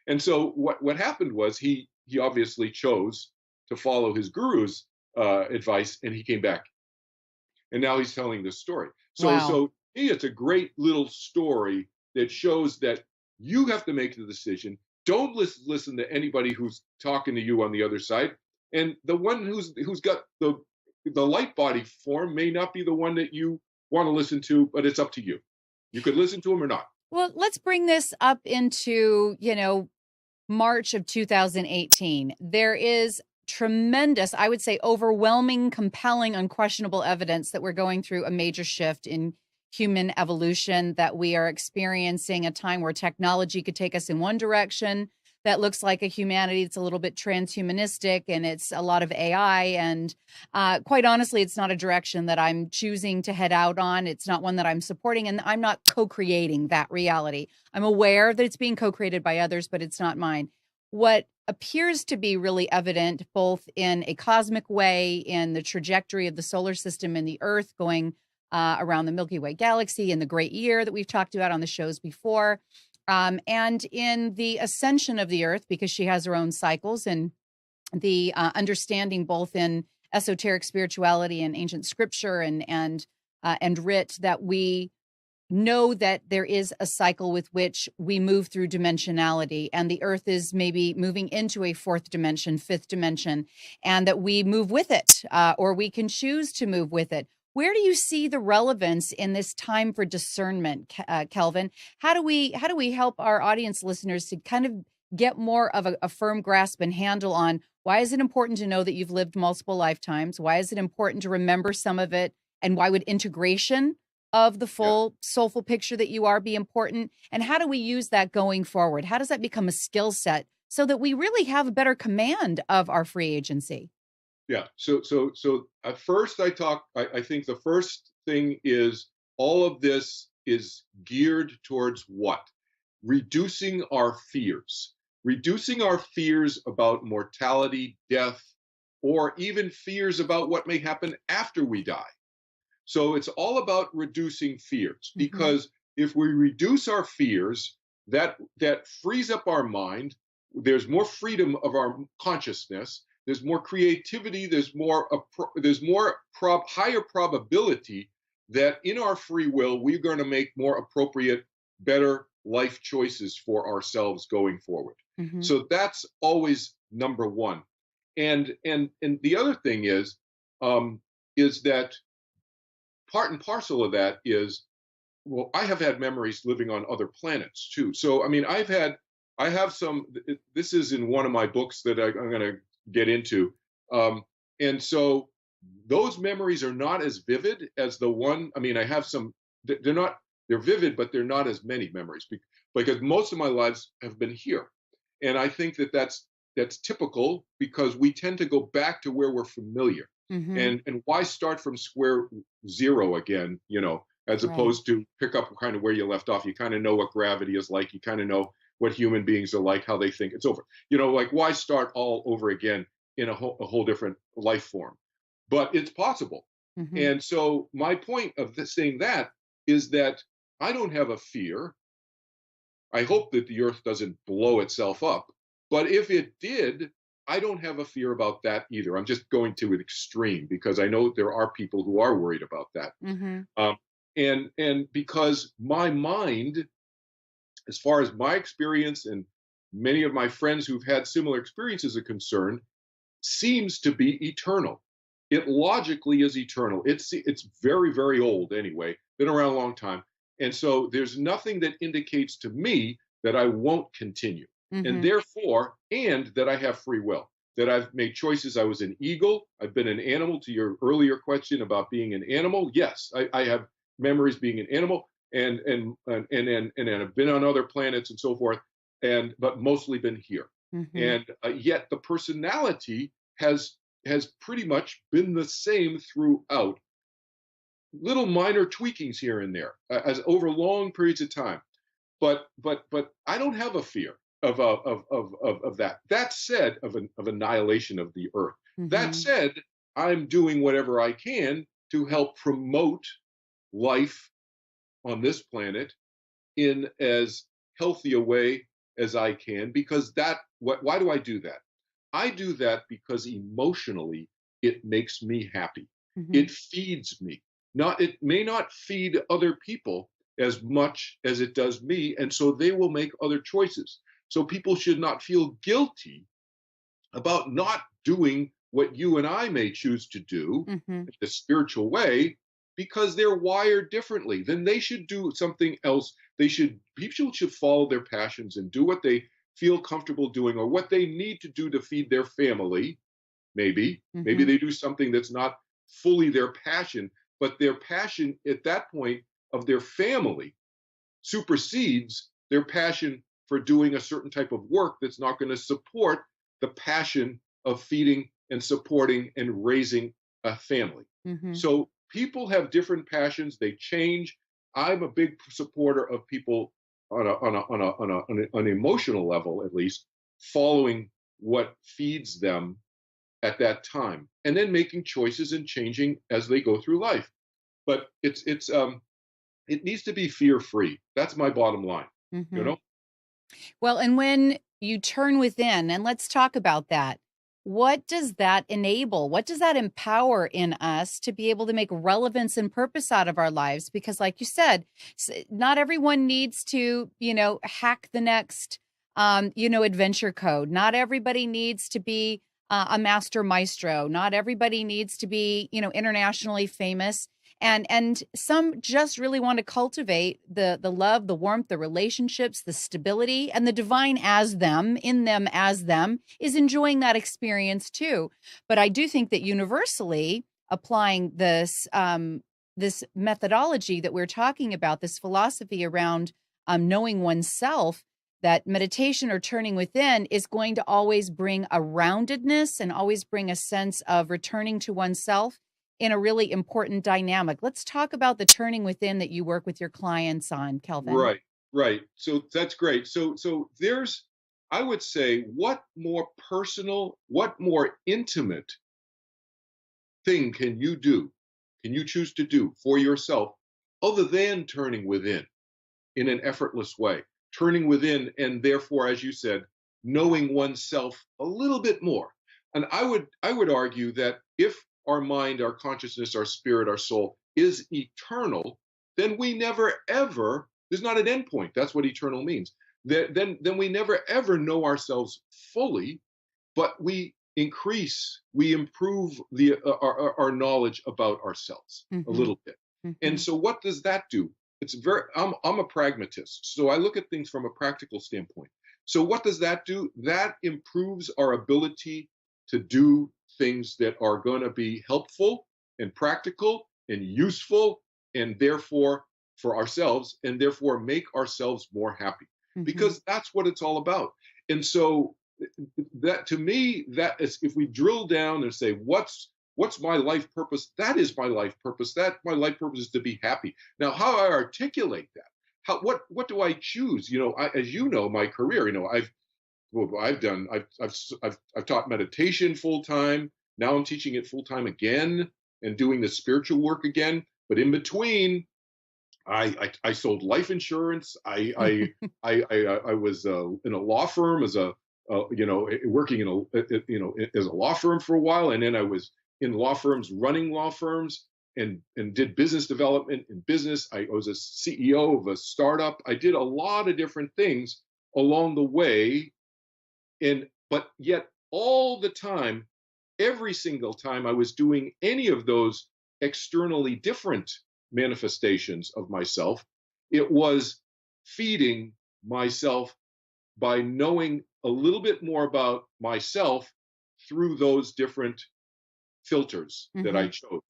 And so what happened was he obviously chose to follow his guru's advice, and he came back. And now he's telling this story. So it's a great little story that shows that you have to make the decision. Don't listen to anybody who's talking to you on the other side. And the one who's got the light body form may not be the one that you want to listen to, but it's up to you. You could listen to him or not. Well, let's bring this up into, March of 2018. There is tremendous, I would say overwhelming, compelling, unquestionable evidence that we're going through a major shift in human evolution, that we are experiencing a time where technology could take us in one direction that looks like a humanity that's a little bit transhumanistic, and it's a lot of AI. And quite honestly, it's not a direction that I'm choosing to head out on. It's not one that I'm supporting, and I'm not co-creating that reality. I'm aware that it's being co-created by others, but it's not mine. What appears to be really evident, both in a cosmic way, in the trajectory of the solar system and the Earth going around the Milky Way galaxy in the great year that we've talked about on the shows before, and in the ascension of the Earth, because she has her own cycles, and the understanding both in esoteric spirituality and ancient scripture and writ, that we know that there is a cycle with which we move through dimensionality, and the Earth is maybe moving into a fourth dimension, fifth dimension, and that we move with it, or we can choose to move with it. Where do you see the relevance in this time for discernment, Kelvin? How do we help our audience listeners to kind of get more of a firm grasp and handle on why is it important to know that you've lived multiple lifetimes? Why is it important to remember some of it? And why would integration of the full soulful picture that you are be important? And how do we use that going forward? How does that become a skill set so that we really have a better command of our free agency? Yeah. So at first I think the first thing is all of this is geared towards what? Reducing our fears. Reducing our fears about mortality, death, or even fears about what may happen after we die. So it's all about reducing fears, because if we reduce our fears, that frees up our mind. There's more freedom of our consciousness. There's more creativity. There's higher probability that in our free will, we're going to make more appropriate, better life choices for ourselves going forward. So that's always number one. And the other thing is that part and parcel of that is, well, I have had memories living on other planets too. So, I mean, I have some, this is in one of my books that I'm going to get into. And so those memories are not as vivid as the one, I mean, I have some, they're vivid, but they're not as many memories because most of my lives have been here. And I think that that's typical, because we tend to go back to where we're familiar. And why start from square zero again, as opposed to pick up kind of where you left off. You kind of know what gravity is like. You kind of know what human beings are like, how they think. It's over. Like, why start all over again in a whole different life form? But it's possible. And so my point of saying that is that I don't have a fear. I hope that the Earth doesn't blow itself up. But if it did, I don't have a fear about that either. I'm just going to an extreme, because I know there are people who are worried about that. And because my mind, as far as my experience and many of my friends who've had similar experiences are concerned, seems to be eternal. It logically is eternal. It's very, very old anyway, been around a long time. And so there's nothing that indicates to me that I won't continue. And therefore, and that I have free will, that I've made choices. I was an eagle. I've been an animal. To your earlier question about being an animal, yes, I have memories being an animal, and I've been on other planets and so forth, but mostly been here. And yet the personality has pretty much been the same throughout. Little minor tweakings here and there, as over long periods of time. But I don't have a fear of that. That said, of annihilation of the Earth. That said, I'm doing whatever I can to help promote life on this planet in as healthy a way as I can, because why do I do that? I do that because emotionally it makes me happy. It feeds me. It may not feed other people as much as it does me, and so they will make other choices. So people should not feel guilty about not doing what you and I may choose to do in the spiritual way, because they're wired differently. Then they should do something else. People should follow their passions and do what they feel comfortable doing, or what they need to do to feed their family. Maybe they do something that's not fully their passion, but their passion at that point of their family supersedes their passion for doing a certain type of work that's not going to support the passion of feeding and supporting and raising a family. So people have different passions, they change. I'm a big supporter of people on an emotional level, at least, following what feeds them at that time, and then making choices and changing as they go through life. But it needs to be fear-free. That's my bottom line. You know? Well, and when you turn within, and let's talk about that, what does that enable? What does that empower in us to be able to make relevance and purpose out of our lives? Because like you said, not everyone needs to, hack the next, adventure code. Not everybody needs to be a master maestro. Not everybody needs to be, internationally famous. And some just really want to cultivate the love, the warmth, the relationships, the stability, and the divine as them, in them as them, is enjoying that experience too. But I do think that universally applying this this methodology that we're talking about, this philosophy around knowing oneself, that meditation or turning within is going to always bring a roundedness and always bring a sense of returning to oneself in a really important dynamic. Let's talk about the turning within that you work with your clients on, Kelvin. Right. So that's great. So there's, I would say, what more personal, what more intimate thing can you do, can you choose to do for yourself other than turning within in an effortless way? Turning within, and therefore, as you said, knowing oneself a little bit more. And I would argue that if our mind, our consciousness, our spirit, our soul is eternal, then we never ever, there's not an end point. That's what eternal means. Then we never ever know ourselves fully, but we increase, we improve our knowledge about ourselves a little bit. And so what does that do? I'm a pragmatist, so I look at things from a practical standpoint. So what does that do? That improves our ability to do things that are going to be helpful and practical and useful, and therefore for ourselves, and therefore make ourselves more happy, because that's what it's all about. And so that, to me, that is, if we drill down and say, what's my life purpose? That is my life purpose. That my life purpose is to be happy. Now, how I articulate that, what do I choose? As you know, my career, I've taught meditation full time. Now I'm teaching it full time again and doing the spiritual work again. But in between, I sold life insurance. I was in a law firm as working as a law firm for a while, and then I was in law firms, running law firms, and did business development in business. I was a CEO of a startup. I did a lot of different things along the way. But yet all the time, every single time I was doing any of those externally different manifestations of myself, it was feeding myself by knowing a little bit more about myself through those different filters that I chose,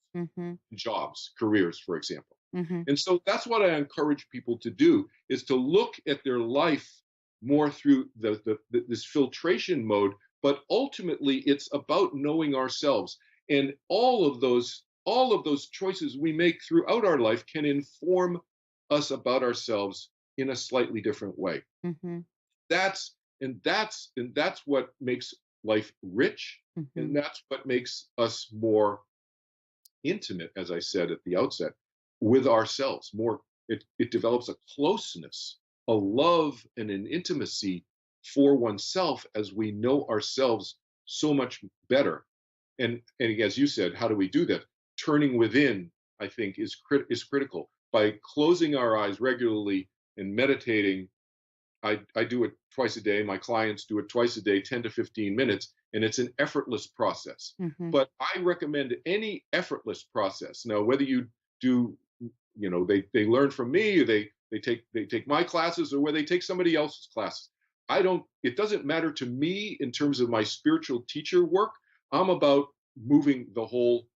jobs, careers, for example. And so that's what I encourage people to do, is to look at their life more through this filtration mode. But ultimately, it's about knowing ourselves, and all of those choices we make throughout our life can inform us about ourselves in a slightly different way. That's what makes life rich, and that's what makes us more intimate, as I said at the outset, with ourselves. It develops a closeness, a love, and an intimacy for oneself as we know ourselves so much better. And as you said, how do we do that? Turning within, I think, is critical. By closing our eyes regularly and meditating, I do it twice a day. My clients do it twice a day, 10 to 15 minutes, and it's an effortless process. Mm-hmm. But I recommend any effortless process. Now, whether you do, they learn from me, or they take my classes, or whether they take somebody else's classes. It doesn't matter to me in terms of my spiritual teacher work. I'm about moving the whole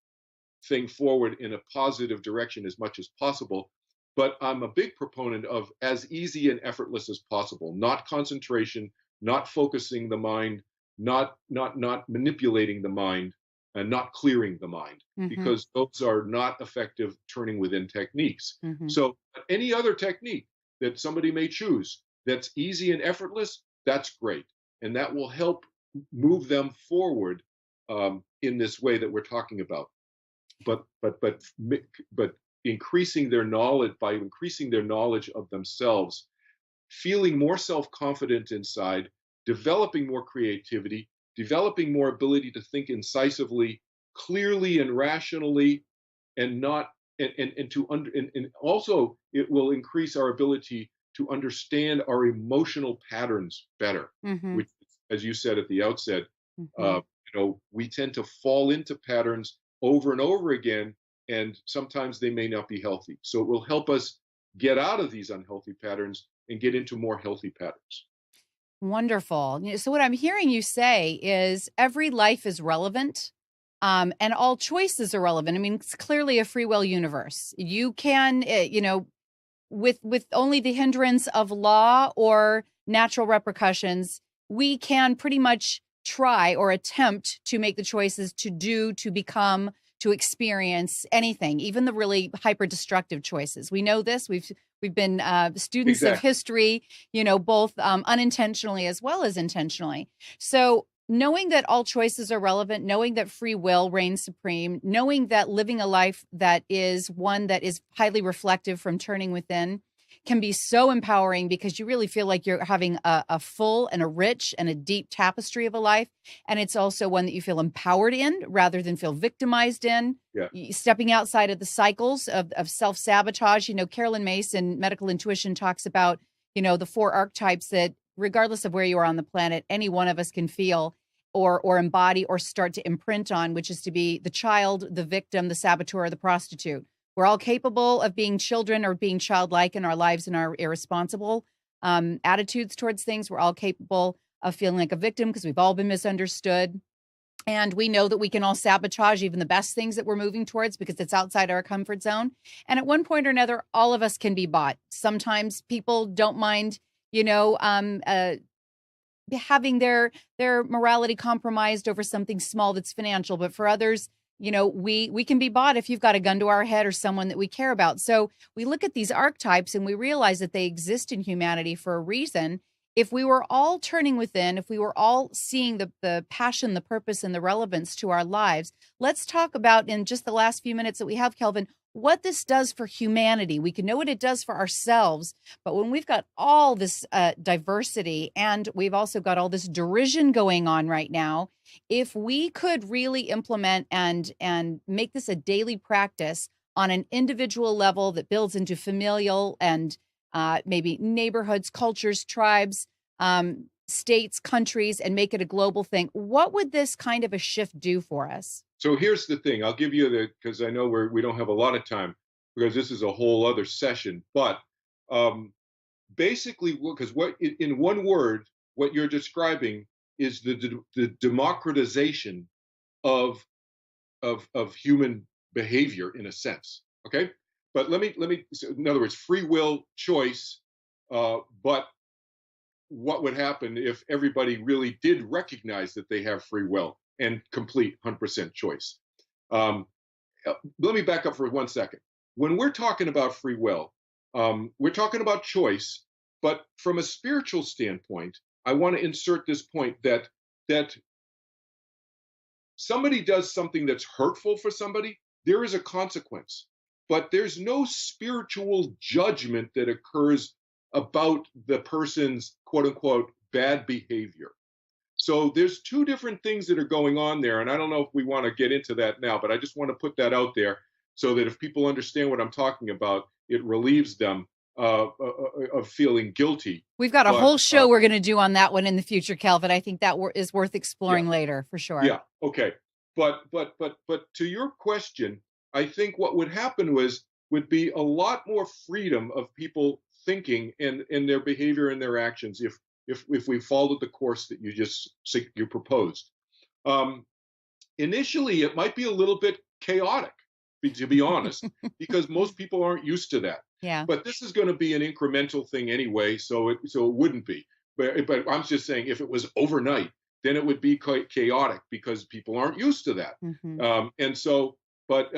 thing forward in a positive direction as much as possible. But I'm a big proponent of as easy and effortless as possible, not concentration, not focusing the mind, not manipulating the mind, and not clearing the mind, because those are not effective turning within techniques. So any other technique that somebody may choose that's easy and effortless, that's great. And that will help move them forward in this way that we're talking about. But increasing their knowledge, by increasing their knowledge of themselves, feeling more self-confident inside, developing more creativity, developing more ability to think incisively, clearly and rationally, and also it will increase our ability to understand our emotional patterns better, which, as you said at the outset, we tend to fall into patterns over and over again, and sometimes they may not be healthy. So it will help us get out of these unhealthy patterns and get into more healthy patterns. Wonderful. So what I'm hearing you say is every life is relevant, and all choices are relevant. I mean, it's clearly a free will universe. You can, with only the hindrance of law or natural repercussions, we can pretty much try or attempt to make the choices to do, to become, to experience anything, even the really hyper destructive choices. We know this. We've been students of history, both unintentionally as well as intentionally. So knowing that all choices are relevant, knowing that free will reigns supreme, knowing that living a life that is one that is highly reflective from turning within can be so empowering, because you really feel like you're having a full and a rich and a deep tapestry of a life. And it's also one that you feel empowered in rather than feel victimized in. Stepping outside of the cycles of self-sabotage. Carolyn Mason, Medical Intuition, talks about, the 4 archetypes that regardless of where you are on the planet, any one of us can feel or embody or start to imprint on, which is to be the child, the victim, the saboteur, the prostitute. We're all capable of being children or being childlike in our lives and our irresponsible attitudes towards things. We're all capable of feeling like a victim because we've all been misunderstood. And we know that we can all sabotage even the best things that we're moving towards because it's outside our comfort zone. And at one point or another, all of us can be bought. Sometimes people don't mind, having their morality compromised over something small that's financial. But for others, we can be bought if you've got a gun to our head or someone that we care about. So we look at these archetypes and we realize that they exist in humanity for a reason. If we were all turning within, if we were all seeing the passion, the purpose, and the relevance to our lives, let's talk about, in just the last few minutes that we have, Kelvin, what this does for humanity. We can know what it does for ourselves, but when we've got all this diversity and we've also got all this derision going on right now, if we could really implement and make this a daily practice on an individual level that builds into familial and maybe neighborhoods, cultures, tribes, states, countries, and make it a global thing, what would this kind of a shift do for us? So here's the thing. I'll give you because I know we don't have a lot of time, because this is a whole other session. But basically, because in one word, what you're describing is the democratization of human behavior in a sense. Okay, but let me. So in other words, free will, choice. But what would happen if everybody really did recognize that they have free will and complete 100% choice? Let me back up for 1 second. When we're talking about free will, we're talking about choice, but from a spiritual standpoint, I want to insert this point that somebody does something that's hurtful for somebody, there is a consequence, but there's no spiritual judgment that occurs about the person's quote unquote bad behavior. So there's 2 different things that are going on there. And I don't know if we want to get into that now, but I just want to put that out there so that if people understand what I'm talking about, it relieves them of feeling guilty. We've got a But whole show we're going to do on that one in the future, Kelvin. I think that is worth exploring later for sure. Yeah. Okay. But to your question, I think what would happen would be a lot more freedom of people thinking and in their behavior and their actions if we followed the course that you proposed. Initially, it might be a little bit chaotic, to be honest, because most people aren't used to that. Yeah. But this is going to be an incremental thing anyway, so it wouldn't be. But I'm just saying, if it was overnight, then it would be quite chaotic because people aren't used to that. And so, but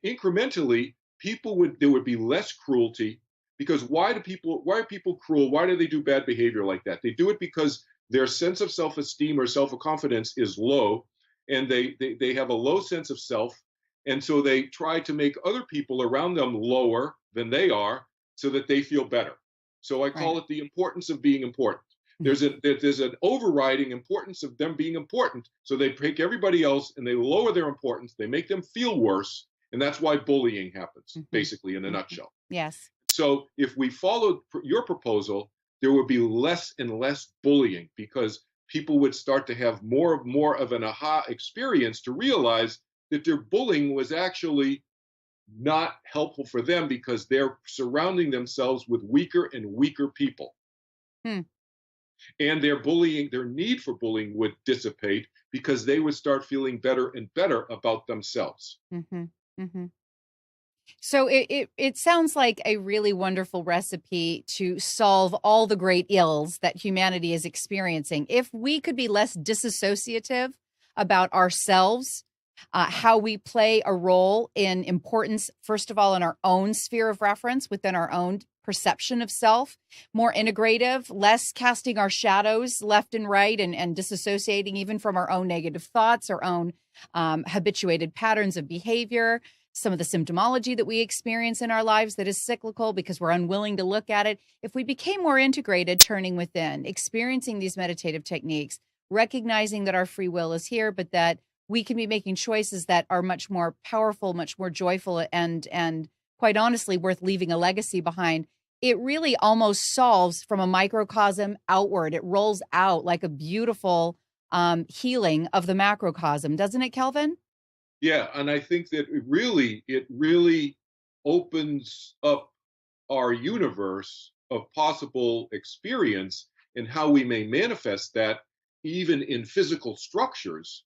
incrementally, there would be less cruelty, because why are people cruel? Why do they do bad behavior like that? They do it because their sense of self-esteem or self-confidence is low, and they have a low sense of self, and so they try to make other people around them lower than they are so that they feel better. So I call it the importance of being important. There's an overriding importance of them being important, so they take everybody else and they lower their importance. They make them feel worse, and that's why bullying happens, basically, in a nutshell. Yes. So if we followed your proposal, there would be less and less bullying, because people would start to have more of an aha experience to realize that their bullying was actually not helpful for them, because they're surrounding themselves with weaker and weaker people. And their need for bullying would dissipate, because they would start feeling better and better about themselves. So it sounds like a really wonderful recipe to solve all the great ills that humanity is experiencing. If we could be less disassociative about ourselves, how we play a role in importance, first of all, in our own sphere of reference, within our own perception of self, more integrative, less casting our shadows left and right, and disassociating even from our own negative thoughts, our own habituated patterns of behavior, some of the symptomology that we experience in our lives that is cyclical because we're unwilling to look at it. If we became more integrated, turning within, experiencing these meditative techniques, recognizing that our free will is here, but that we can be making choices that are much more powerful, much more joyful, and quite honestly worth leaving a legacy behind, it really almost solves from a microcosm outward. It rolls out like a beautiful healing of the macrocosm, doesn't it, Kelvin? Yeah, and I think that it really opens up our universe of possible experience and how we may manifest that even in physical structures,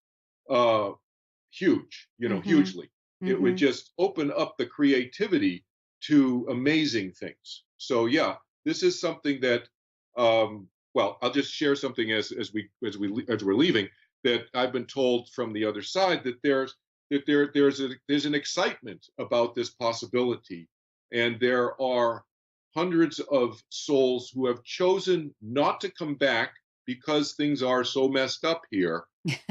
hugely. It would just open up the creativity to amazing things. So yeah, this is something that, well, I'll just share something as we're leaving, that I've been told from the other side, that there's an excitement about this possibility, and there are hundreds of souls who have chosen not to come back because things are so messed up here.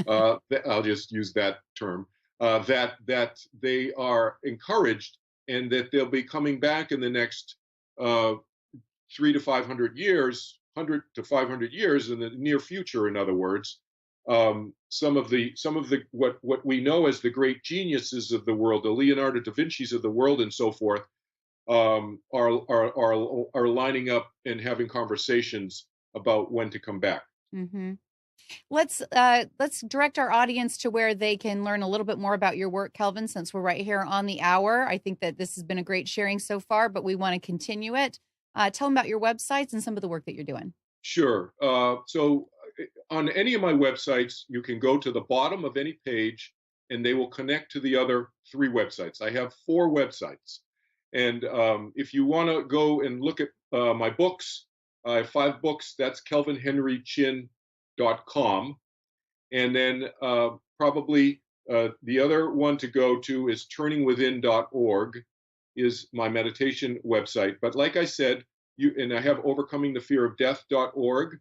I'll just use that term. That they are encouraged, and that they'll be coming back in the next 300 to 500 years, 100 to 500 years in the near future. In other words, some of the what we know as the great geniuses of the world, the Leonardo da Vinci's of the world, and so forth, are lining up and having conversations about when to come back. Let's direct our audience to where they can learn a little bit more about your work, Kelvin, since we're right here on the hour. I think that this has been a great sharing so far, but we want to continue it. Tell them about your websites and some of the work that you're doing. Sure. So on any of my websites, you can go to the bottom of any page, and they will connect to the other 3 websites. I have 4 websites. And if you want to go and look at my books, I have 5 books. That's kelvinhenrychin.com. And then probably the other one to go to is turningwithin.org, is my meditation website. But like I said, and I have overcomingthefearofdeath.org,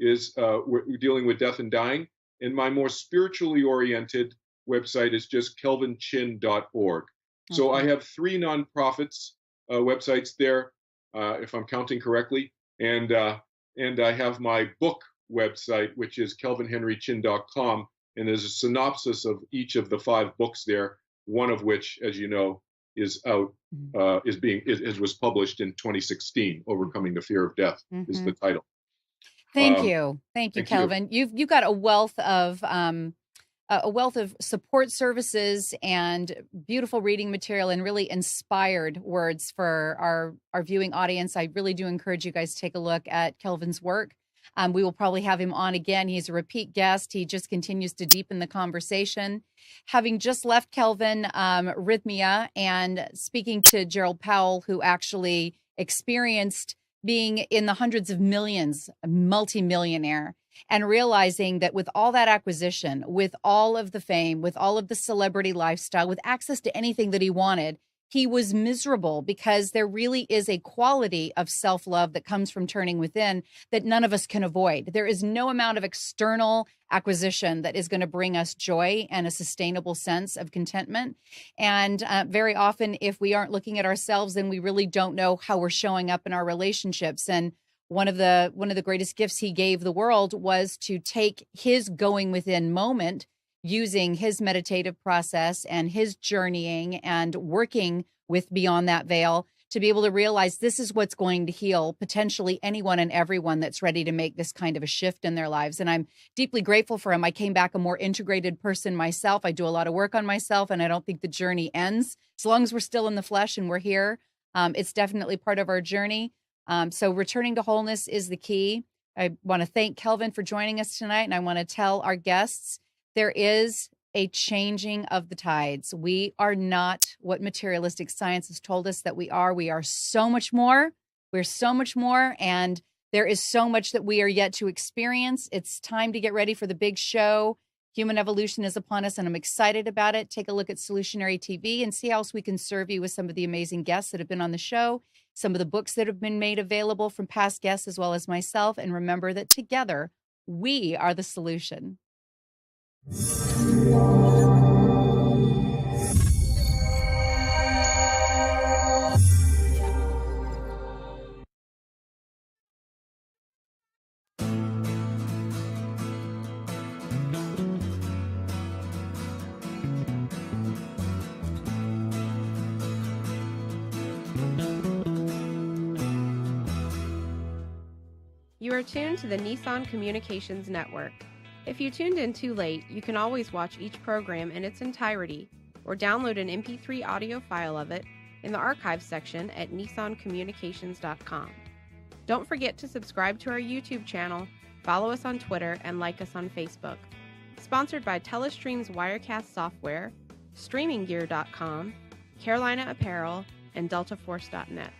is we're dealing with death and dying. And my more spiritually oriented website is just kelvinchin.org. So I have 3 nonprofits websites there, if I'm counting correctly. And I have my book website, which is kelvinhenrychin.com. And there's a synopsis of each of the 5 books there, one of which, as you know, is out, was published in 2016. Overcoming the Fear of Death is the title. Thank you, Kelvin. You've got a wealth of support services and beautiful reading material and really inspired words for our viewing audience. I really do encourage you guys to take a look at Kelvin's work. We will probably have him on again. He's a repeat guest. He just continues to deepen the conversation. Having just left Kelvin, Rhythmia, and speaking to Gerald Powell, who actually experienced being in the hundreds of millions, a multimillionaire, and realizing that with all that acquisition, with all of the fame, with all of the celebrity lifestyle, with access to anything that he wanted, he was miserable because there really is a quality of self-love that comes from turning within that none of us can avoid. There is no amount of external acquisition that is going to bring us joy and a sustainable sense of contentment. And very often, if we aren't looking at ourselves, then we really don't know how we're showing up in our relationships. And one of the greatest gifts he gave the world was to take his going within moment, using his meditative process and his journeying and working with Beyond That Veil to be able to realize this is what's going to heal potentially anyone and everyone that's ready to make this kind of a shift in their lives. And I'm deeply grateful for him. I came back a more integrated person myself. I do a lot of work on myself, and I don't think the journey ends. As long as we're still in the flesh and we're here, it's definitely part of our journey. So returning to wholeness is the key. I want to thank Kelvin for joining us tonight, and I want to tell our guests there is a changing of the tides. We are not what materialistic science has told us that we are. We are so much more. We're so much more. And there is so much that we are yet to experience. It's time to get ready for the big show. Human evolution is upon us, and I'm excited about it. Take a look at Solutionary TV and see how else we can serve you with some of the amazing guests that have been on the show, some of the books that have been made available from past guests as well as myself. And remember that together, we are the solution. You are tuned to the Nissan Communications Network. If you tuned in too late, you can always watch each program in its entirety or download an MP3 audio file of it in the archives section at nissancommunications.com. Don't forget to subscribe to our YouTube channel, follow us on Twitter, and like us on Facebook. Sponsored by Telestream's Wirecast software, StreamingGear.com, Carolina Apparel, and DeltaForce.net.